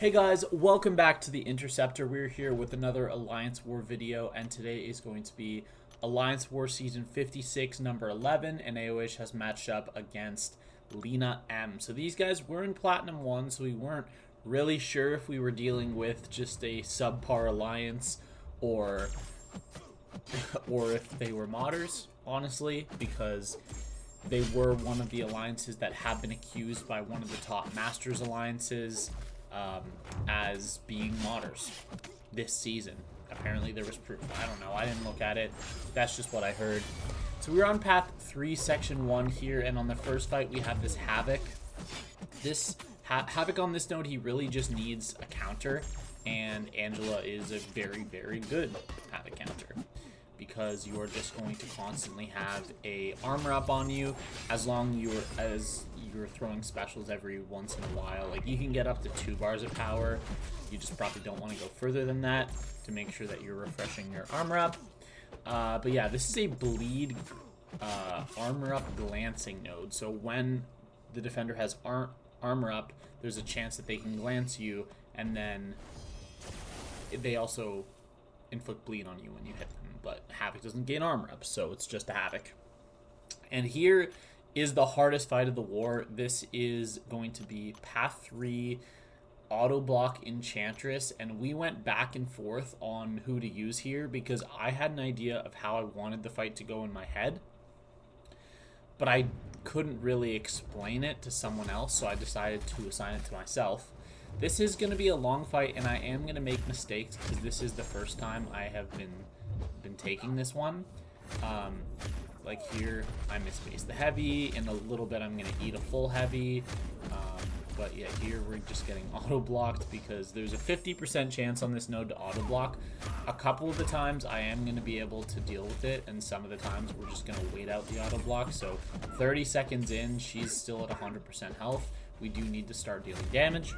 Hey guys, welcome back to the Interceptor. We're here with another Alliance War video, and today is going to be Alliance War Season 56, number 11, and AOH has matched up against LinaM. So these guys were in Platinum 1, so we weren't really sure if we were dealing with just a subpar alliance or if they were modders, honestly, because they were one of the alliances that have been accused by one of the top Masters alliances as being modders this season. Apparently there was proof. I don't know. I didn't look at it. That's just what I heard. So we're on path 3, section 1 here, and on the first fight we have this Havok. This Havok on this node, he really just needs a counter, and Angela is a very, very good Havok counter, because you are just going to constantly have a armor up on you as long as you're throwing specials every once in a while. Like, you can get up to 2 bars of power. You just probably don't want to go further than that to make sure that you're refreshing your armor up. But yeah, this is a bleed armor up glancing node. So when the defender has armor up, there's a chance that they can glance you, and then they also inflict bleed on you when you hit them. But Havok doesn't gain armor up, so it's just a Havok. And here is the hardest fight of the war. This is going to be path 3, auto block Enchantress, and we went back and forth on who to use here because I had an idea of how I wanted the fight to go in my head, but I couldn't really explain it to someone else, so I decided to assign it to myself. This is going to be a long fight, and I am going to make mistakes because this is the first time I have been taking this one. Like here, I misspaced the heavy. In a little bit, I'm going to eat a full heavy. But yeah, here we're just getting auto-blocked because there's a 50% chance on this node to auto-block. A couple of the times, I am going to be able to deal with it, and some of the times, we're just going to wait out the auto-block. So 30 seconds in, she's still at 100% health. We do need to start dealing damage.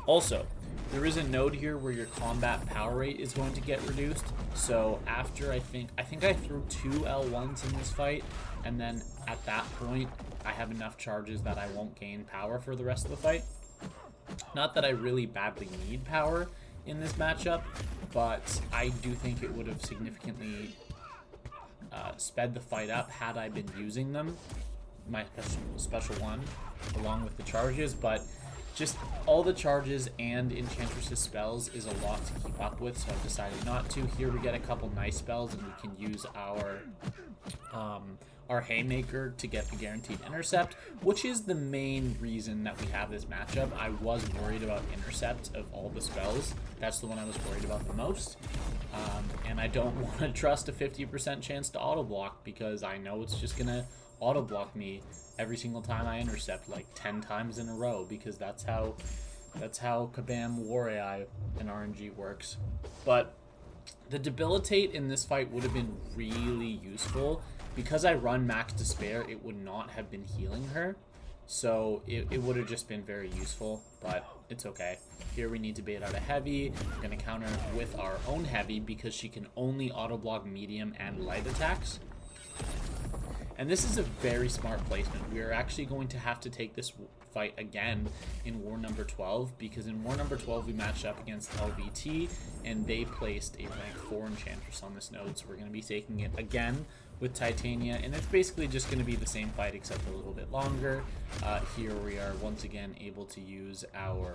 Also, there is a node here where your combat power rate is going to get reduced. So after I think I threw 2 L1s in this fight, and then at that point I have enough charges that I won't gain power for the rest of the fight. Not that I really badly need power in this matchup, but I do think it would have significantly sped the fight up had I been using them, my special one, along with the charges. But just all the charges and Enchantress's spells is a lot to keep up with, so I've decided not to. Here we get a couple nice spells, and we can use our Haymaker to get the guaranteed intercept, which is the main reason that we have this matchup. I was worried about intercept of all the spells. That's the one I was worried about the most. And I don't want to trust a 50% chance to auto block because I know it's just going to auto block me every single time I intercept, like 10 times in a row, because that's how Kabam War AI and RNG works. But the debilitate in this fight would have been really useful. Because I run max despair, it would not have been healing her, so it would have just been very useful, but it's okay. Here we need to bait out a heavy. We're going to counter with our own heavy because she can only auto block medium and light attacks. And this is a very smart placement. We are actually going to have to take this fight again in war number 12, because in war number 12 we matched up against LVT, and they placed a rank 4 Enchantress on this node, so we're going to be taking it again with Titania, and it's basically just going to be the same fight except a little bit longer. Here we are once again able to use our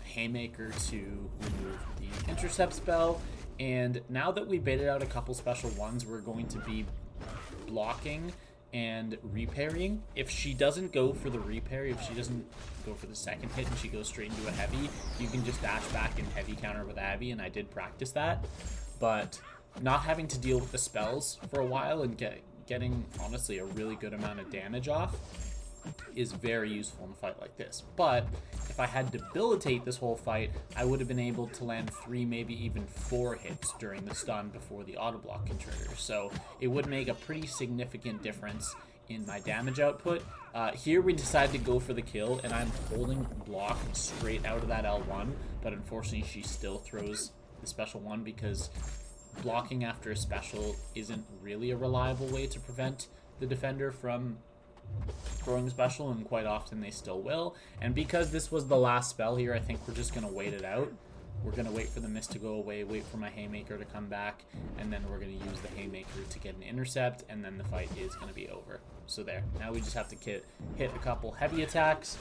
Haymaker to remove the intercept spell. And now that we baited out a couple special ones, we're going to be blocking and reparrying. If she doesn't go for the reparry, if she doesn't go for the second hit and she goes straight into a heavy, you can just dash back and heavy counter with a heavy, and I did practice that. But not having to deal with the spells for a while and getting, honestly, a really good amount of damage off is very useful in a fight like this. But if I had debilitate this whole fight, I would have been able to land 3, maybe even 4 hits during the stun before the auto block can trigger. So it would make a pretty significant difference in my damage output. Here we decided to go for the kill, and I'm holding block straight out of that L1, but unfortunately she still throws the special one because blocking after a special isn't really a reliable way to prevent the defender from throwing special, and quite often they still will. And because this was the last spell here, I think we're just going to wait it out. We're going to wait for the mist to go away, wait for my Haymaker to come back, and then we're going to use the Haymaker to get an intercept, and then the fight is going to be over. So there. Now we just have to hit a couple heavy attacks,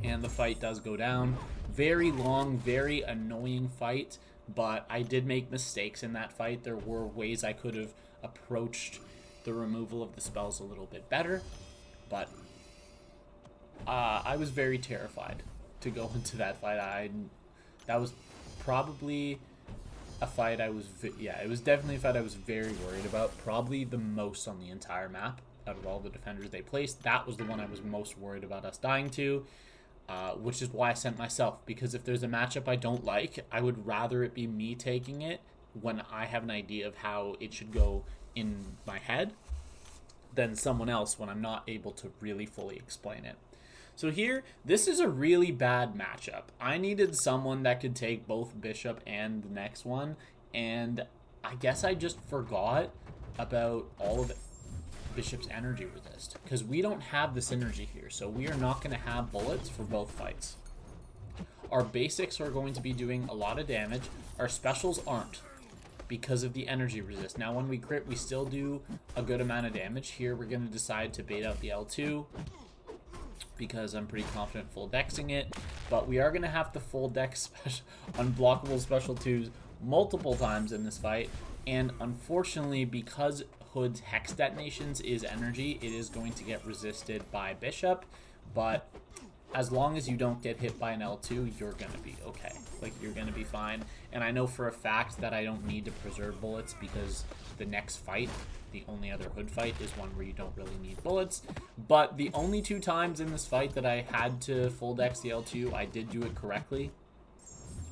and the fight does go down. Very long, very annoying fight, but I did make mistakes in that fight. There were ways I could have approached the removal of the spells a little bit better, but I was very terrified to go into that fight. That was probably a fight it was definitely a fight I was very worried about, probably the most on the entire map out of all the defenders they placed. That was the one I was most worried about us dying to, which is why I sent myself, because if there's a matchup I don't like, I would rather it be me taking it when I have an idea of how it should go in my head than someone else when I'm not able to really fully explain it. So here, this is a really bad matchup. I needed someone that could take both Bishop and the next one, and I guess I just forgot about all of Bishop's energy resist, because we don't have the synergy here, so we are not going to have bullets for both fights. Our basics are going to be doing a lot of damage. Our specials aren't, because of the energy resist. Now when we crit, we still do a good amount of damage. Here we're going to decide to bait out the L2 because I'm pretty confident full dexing it, but we are going to have to full dex unblockable special 2s multiple times in this fight, and unfortunately, because Hood's Hex detonations is energy, it is going to get resisted by Bishop, but as long as you don't get hit by an L2, you're going to be okay. Like, you're going to be fine. And I know for a fact that I don't need to preserve bullets, because the next fight, the only other Hood fight, is one where you don't really need bullets. But the only 2 times in this fight that I had to full dex the L2, I did do it correctly.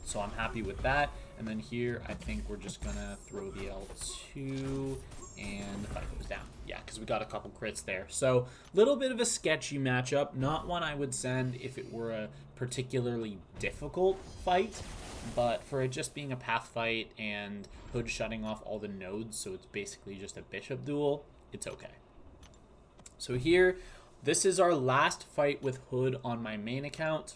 So I'm happy with that. And then here, I think we're just going to throw the L2, and the fight goes down. Yeah, because we got a couple crits there. So, a little bit of a sketchy matchup. Not one I would send if it were a particularly difficult fight, but for it just being a path fight and Hood shutting off all the nodes, so it's basically just a Bishop duel, it's okay. So here, this is our last fight with Hood on my main account,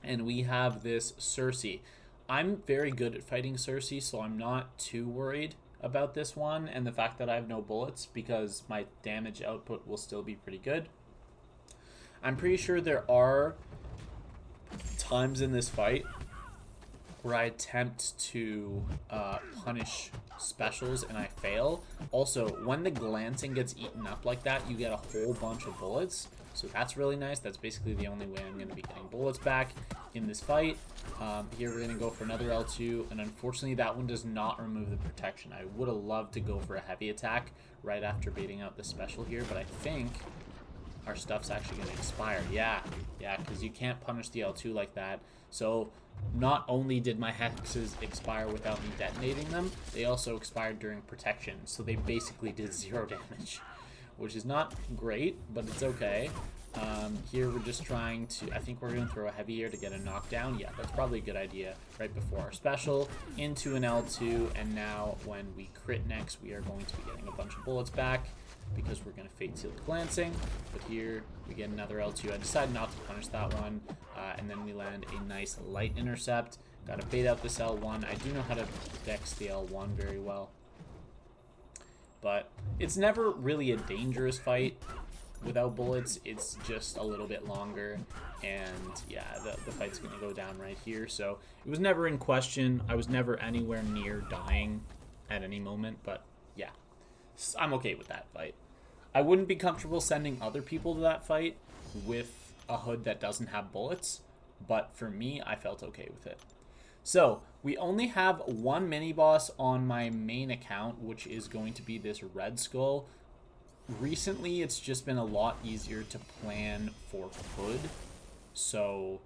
and we have this Sersi. I'm very good at fighting Sersi, so I'm not too worried about this one and the fact that I have no bullets, because my damage output will still be pretty good. I'm pretty sure there are times in this fight where I attempt to punish specials and I fail. Also, when the glancing gets eaten up like that, you get a whole bunch of bullets, so that's really nice. That's basically the only way I'm going to be getting bullets back in this fight. Here we're going to go for another L2, and unfortunately that one does not remove the protection. I would have loved to go for a heavy attack right after baiting out the special here, but I think our stuff's actually going to expire. Yeah, because you can't punish the L2 like that. So not only did my hexes expire without me detonating them, they also expired during protection, so they basically did 0 damage, which is not great, but it's okay. Here we're just trying to, I think we're going to throw a heavy here to get a knockdown. Yeah, that's probably a good idea right before our special into an L2, and now when we crit next, we are going to be getting a bunch of bullets back because we're going to Fate Seal the glancing. But here we get another L2. I decided not to punish that one, and then we land a nice light intercept. Got to bait out this L1. I do know how to dex the L1 very well, but it's never really a dangerous fight without bullets. It's just a little bit longer, and yeah, the fight's gonna go down right here. So it was never in question. I was never anywhere near dying at any moment, but yeah, I'm okay with that fight. I wouldn't be comfortable sending other people to that fight with a Hood that doesn't have bullets, but for me, I felt okay with it. So we only have one mini boss on my main account, which is going to be this Red Skull. Recently, it's just been a lot easier to plan for Hood, so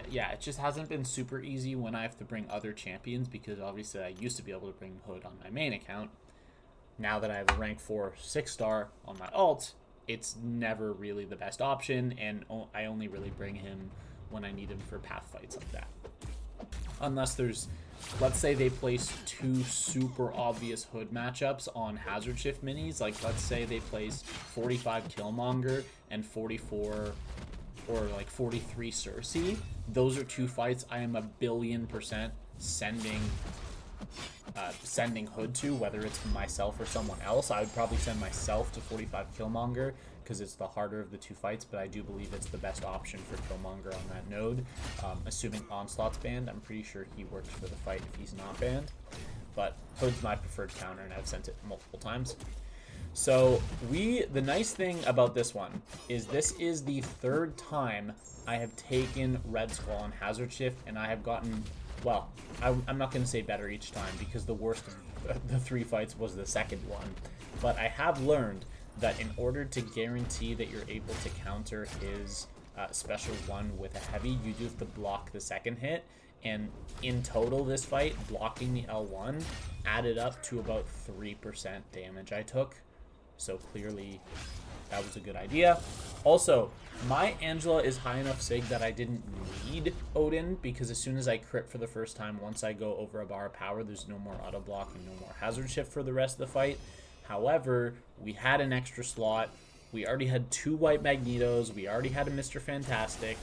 yeah, it just hasn't been super easy when I have to bring other champions, because obviously I used to be able to bring Hood on my main account. Now that I have a rank 4 6-star on my alt, it's never really the best option, and I only really bring him when I need him for path fights like that. unless there's, let's say they place two super obvious hood matchups on hazard shift minis. Like, let's say they place 45 Killmonger and 44 or like 43 Sersi. Those are two fights I am 1,000,000,000% sending hood to, whether it's myself or someone else. I would probably send myself to 45 Killmonger because it's the harder of the two fights, but I do believe it's the best option for Killmonger on that node. Assuming Onslaught's banned, I'm pretty sure he works for the fight if he's not banned. But Hood's my preferred counter, and I've sent it multiple times. So the nice thing about this one is this is the third time I have taken Red Skull on Hazard Shift, and I have gotten, well, I'm not going to say better each time because the worst of the three fights was the second one. But I have learned that in order to guarantee that you're able to counter his special one with a heavy, you do have to block the second hit. And in total this fight, blocking the L1 added up to about 3% damage I took. So clearly that was a good idea. Also, my Angela is high enough sig that I didn't need Odin, because as soon as I crit for the first time, once I go over a bar of power, there's no more auto block and no more hazard shift for the rest of the fight. However, we had an extra slot. We already had 2 white Magnetos. We already had a Mr. Fantastic.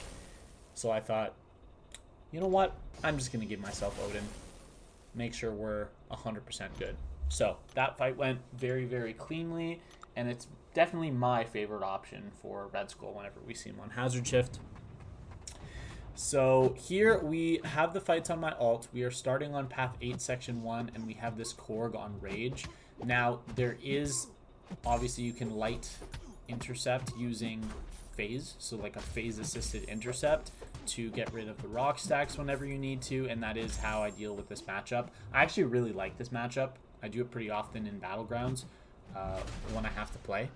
So I thought, you know what? I'm just going to give myself Odin. Make sure we're 100% good. So that fight went very, very cleanly, and it's definitely my favorite option for Red Skull whenever we see him on Hazard Shift. So here we have the fights on my alt. We are starting on Path 8, Section 1, and we have this Korg on Rage. Now, there is, obviously, you can light intercept using phase, so like a phase-assisted intercept to get rid of the rock stacks whenever you need to, and that is how I deal with this matchup. I actually really like this matchup. I do it pretty often in Battlegrounds when I have to play.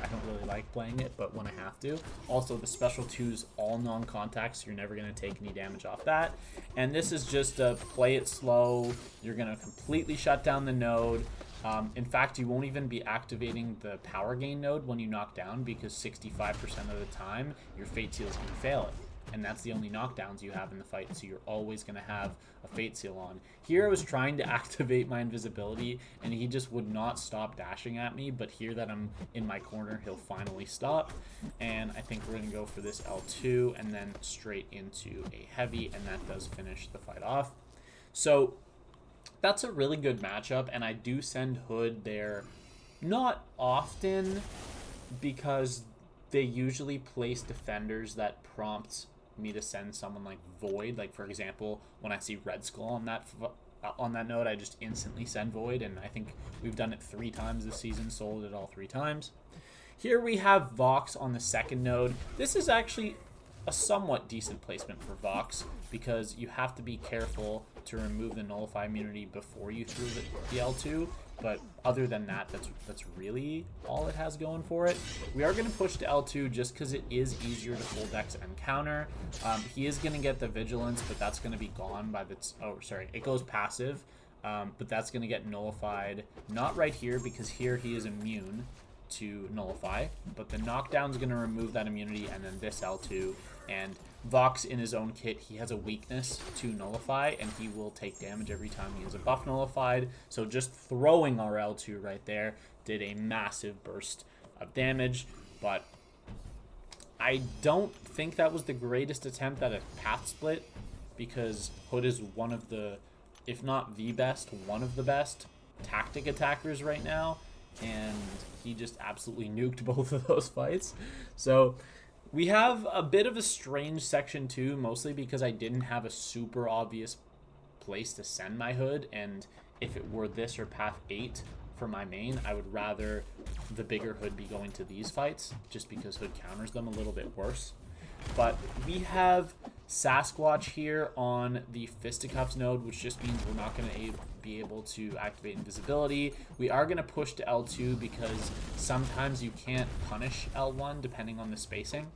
I don't really like playing it, but when I have to. Also, the special 2's all non-contact, so you're never going to take any damage off that. And this is just a play it slow. You're going to completely shut down the node. In fact, you won't even be activating the power gain node when you knock down, because 65% of the time, your Fate Seal is going to fail it. And that's the only knockdowns you have in the fight, so you're always going to have a Fate Seal on. Here I was trying to activate my invisibility, and he just would not stop dashing at me, but here that I'm in my corner, he'll finally stop. And I think we're going to go for this L2, and then straight into a heavy, and that does finish the fight off. So that's a really good matchup, and I do send Hood there not often, because they usually place defenders that prompt me to send someone like Void. Like, for example, when I see Red Skull on that node, I just instantly send Void, and I think we've done it 3 times this season, sold it all 3 times. Here we have Vox on the second node. This is actually a somewhat decent placement for Vox, because you have to be careful to remove the Nullify immunity before you throw the L2. But other than that, that's really all it has going for it. We are going to push to L2 just because it is easier to full dex and counter. He is going to get the Vigilance, but that's going to be gone by the... Oh, sorry. It goes passive, but that's going to get nullified. Not right here, because here he is immune to Nullify. But the knockdown is going to remove that immunity, and then this L2. And Vox, in his own kit, he has a weakness to Nullify, and he will take damage every time he has a buff nullified. So just throwing our L2 right there did a massive burst of damage. But I don't think that was the greatest attempt at a path split, because Hood is one of the, if not the best, one of the best tactic attackers right now. And he just absolutely nuked both of those fights. So we have a bit of a strange section 2, mostly because I didn't have a super obvious place to send my Hood, and if it were this or Path 8 for my main, I would rather the bigger Hood be going to these fights, just because Hood counters them a little bit worse. But we have Sasquatch here on the Fisticuffs node, which just means we're not going to be able to activate invisibility. We are going to push to L2 because sometimes you can't punish L1 depending on the spacing.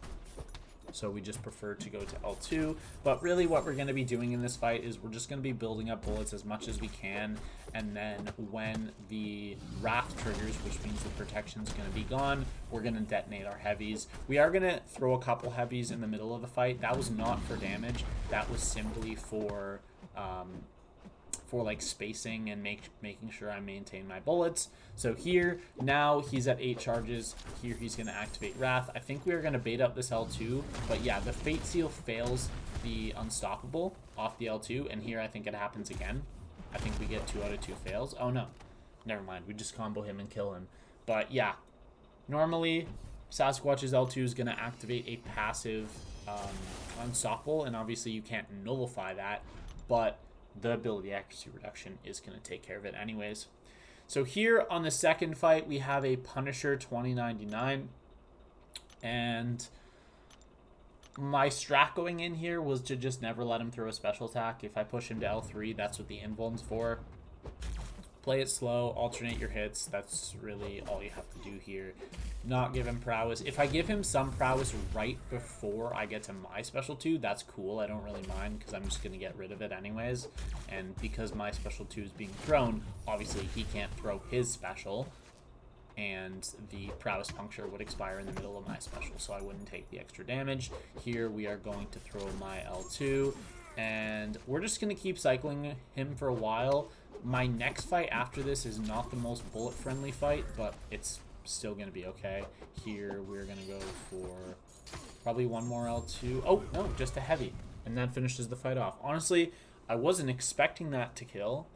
so we just prefer to go to L2. But really what we're going to be doing in this fight is we're just going to be building up bullets as much as we can, and then when the Wrath triggers, which means the protection's going to be gone, we're going to detonate our heavies. We are going to throw a couple heavies in the middle of the fight. That was not for damage. That was simply for like spacing and making sure I maintain my bullets. So here, now he's at 8 charges. Here he's going to activate Wrath. I think we are going to bait out this L2, but yeah, the Fate Seal fails the Unstoppable off the L2, and here I think it happens again. I think we get 2 out of 2 fails. Oh no, never mind. We just combo him and kill him. But yeah, normally Sasquatch's L2 is going to activate a passive Unstoppable, and obviously you can't nullify that, but the ability accuracy reduction is going to take care of it anyways. So here on the second fight, we have a Punisher 2099, and my strat going in here was to just never let him throw a special attack. If I push him to L3, that's what the invuln's for. Play it slow, alternate your hits. That's really all you have to do here. Not give him prowess. If I give him some prowess right before I get to my special 2, that's cool. I don't really mind because I'm just going to get rid of it anyways. And because my special 2 is being thrown, obviously he can't throw his special, and the prowess puncture would expire in the middle of my special, so I wouldn't take the extra damage. Here we are going to throw my L2, and we're just going to keep cycling him for a while. My next fight after this is not the most bullet-friendly fight, but it's still going to be okay. Here, we're going to go for probably one more L2. Oh, no, just a heavy. And that finishes the fight off. Honestly, I wasn't expecting that to kill.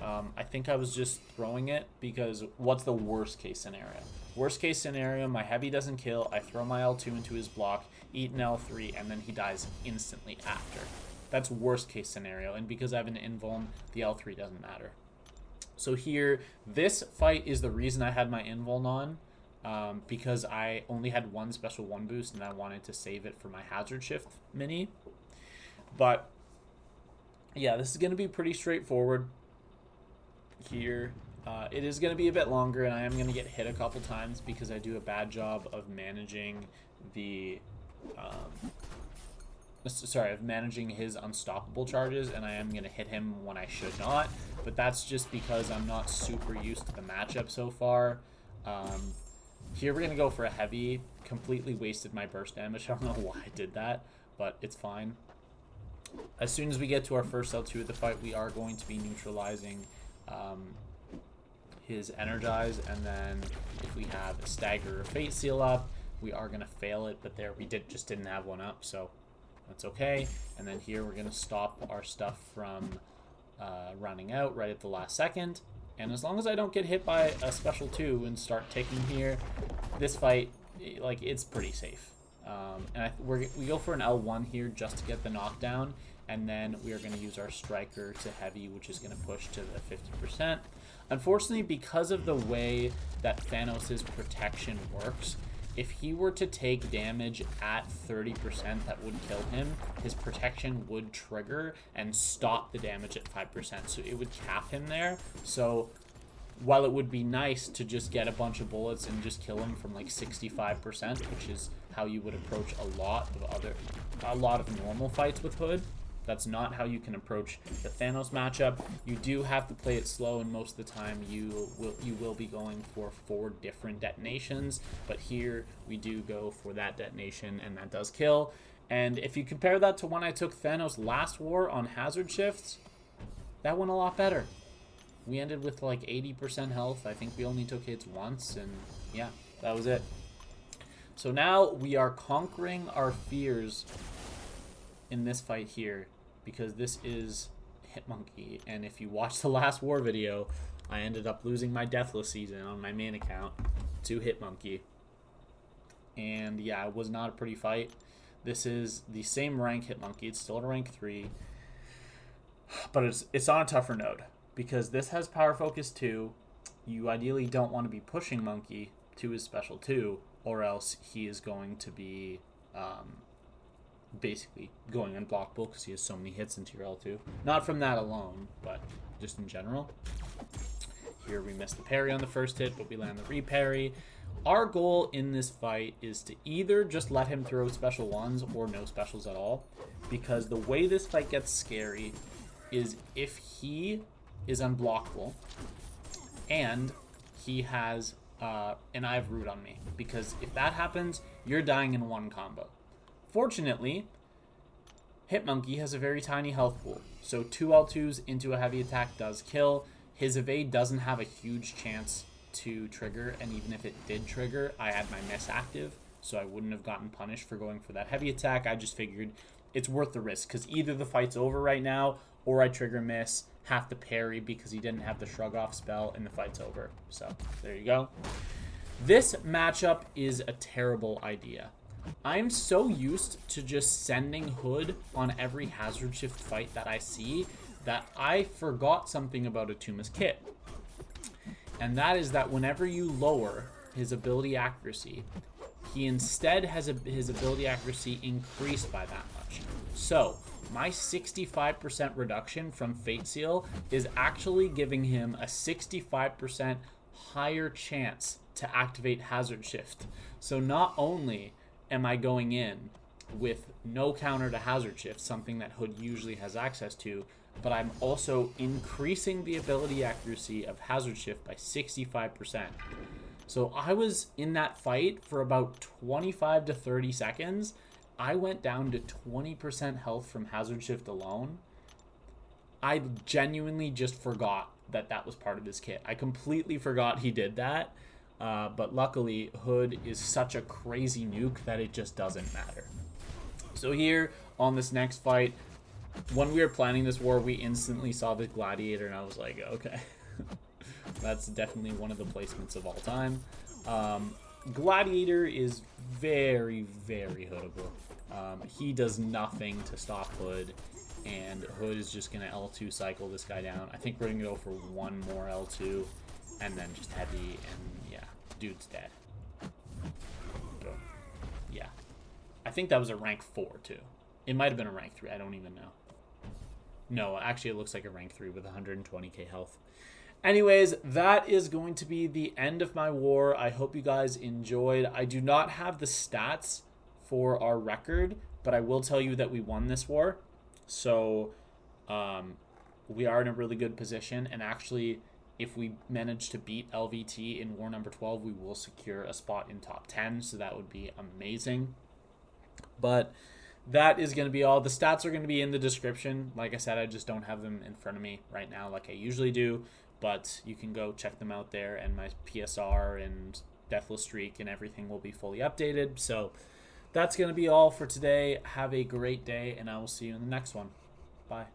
I think I was just throwing it because what's the worst-case scenario? Worst-case scenario, my heavy doesn't kill. I throw my L2 into his block, eat an L3, and then he dies instantly after. That's worst case scenario, and because I have an invuln, the L3 doesn't matter. So here, this fight is the reason I had my invuln on, because I only had one special 1 boost, and I wanted to save it for my hazard shift mini. But yeah, this is going to be pretty straightforward here. It is going to be a bit longer, and I am going to get hit a couple times because I do a bad job of managing the... of managing his unstoppable charges, and I am going to hit him when I should not, but that's just because I'm not super used to the matchup so far. Here we're going to go for a heavy. Completely wasted my burst damage. I don't know why I did that, but it's fine. As soon as we get to our first L2 of the fight, we are going to be neutralizing his energize, and then if we have a stagger or fate seal up, we are going to fail it, but there we just didn't have one up, so that's okay. And then here we're going to stop our stuff from running out right at the last second. And as long as I don't get hit by a special 2 and start ticking here, this fight, like, it's pretty safe. And we go for an L1 here just to get the knockdown. And then we are going to use our striker to heavy, which is going to push to the 50%. Unfortunately, because of the way that Thanos' protection works, if he were to take damage at 30%, that would kill him. His protection would trigger and stop the damage at 5%, so it would cap him there. So while it would be nice to just get a bunch of bullets and just kill him from like 65%, which is how you would approach a lot of normal fights with Hood, that's not how you can approach the Thanos matchup. You do have to play it slow, and most of the time you will be going for 4 different detonations, but here we do go for that detonation, and that does kill. And if you compare that to when I took Thanos last war on hazard shifts, that went a lot better. We ended with like 80% health. I think we only took hits once, and yeah, that was it. So now we are conquering our fears in this fight here, because this is Hitmonkey, and if you watch the last war video, I ended up losing my Deathless season on my main account to Hitmonkey, and yeah, it was not a pretty fight. This is the same rank Hitmonkey, it's still at rank 3, but it's on a tougher node, because this has Power Focus 2. You ideally don't want to be pushing Monkey to his special 2, or else he is going to be basically going unblockable because he has so many hits into your L2. Not from that alone, but just in general. Here we missed the parry on the first hit, but we land the re-parry. Our goal in this fight is to either just let him throw special ones or no specials at all, because the way this fight gets scary is if he is unblockable and he has an I have root on me, because if that happens, you're dying in one combo. Fortunately, Hitmonkey has a very tiny health pool, so 2 L2s into a heavy attack does kill. His evade doesn't have a huge chance to trigger, and even if it did trigger, I had my miss active, so I wouldn't have gotten punished for going for that heavy attack. I just figured it's worth the risk, because either the fight's over right now, or I trigger miss, have to parry because he didn't have the shrug off spell, and the fight's over. So there you go. This matchup is a terrible idea. I'm so used to just sending Hood on every hazard shift fight that I see that I forgot something about Attuma's kit. And that is that whenever you lower his ability accuracy, he instead has his ability accuracy increased by that much. So my 65% reduction from Fate Seal is actually giving him a 65% higher chance to activate Hazard Shift. So not only am I going in with no counter to Hazard Shift, something that Hood usually has access to, but I'm also increasing the ability accuracy of Hazard Shift by 65%. So I was in that fight for about 25 to 30 seconds. I went down to 20% health from Hazard Shift alone. I genuinely just forgot that that was part of his kit. I completely forgot he did that. But luckily, Hood is such a crazy nuke that it just doesn't matter. So here on this next fight, when we were planning this war, we instantly saw the Gladiator, and I was like, okay, that's definitely one of the placements of all time. Gladiator is very, very hoodable. He does nothing to stop Hood, and Hood is just going to L2 cycle this guy down. I think we're going to go for one more L2, and then just heavy, and yeah, dude's dead. Boom. Yeah. I think that was a rank 4, too. It might have been a rank 3. I don't even know. No, actually, it looks like a rank 3 with 120k health. Anyways, that is going to be the end of my war. I hope you guys enjoyed. I do not have the stats for our record, but I will tell you that we won this war. So we are in a really good position. And actually, if we manage to beat LVT in war number 12, we will secure a spot in top 10. So that would be amazing. But that is going to be all. The stats are going to be in the description. Like I said, I just don't have them in front of me right now like I usually do. But you can go check them out there. And my PSR and Deathless streak and everything will be fully updated. So that's going to be all for today. Have a great day, and I will see you in the next one. Bye.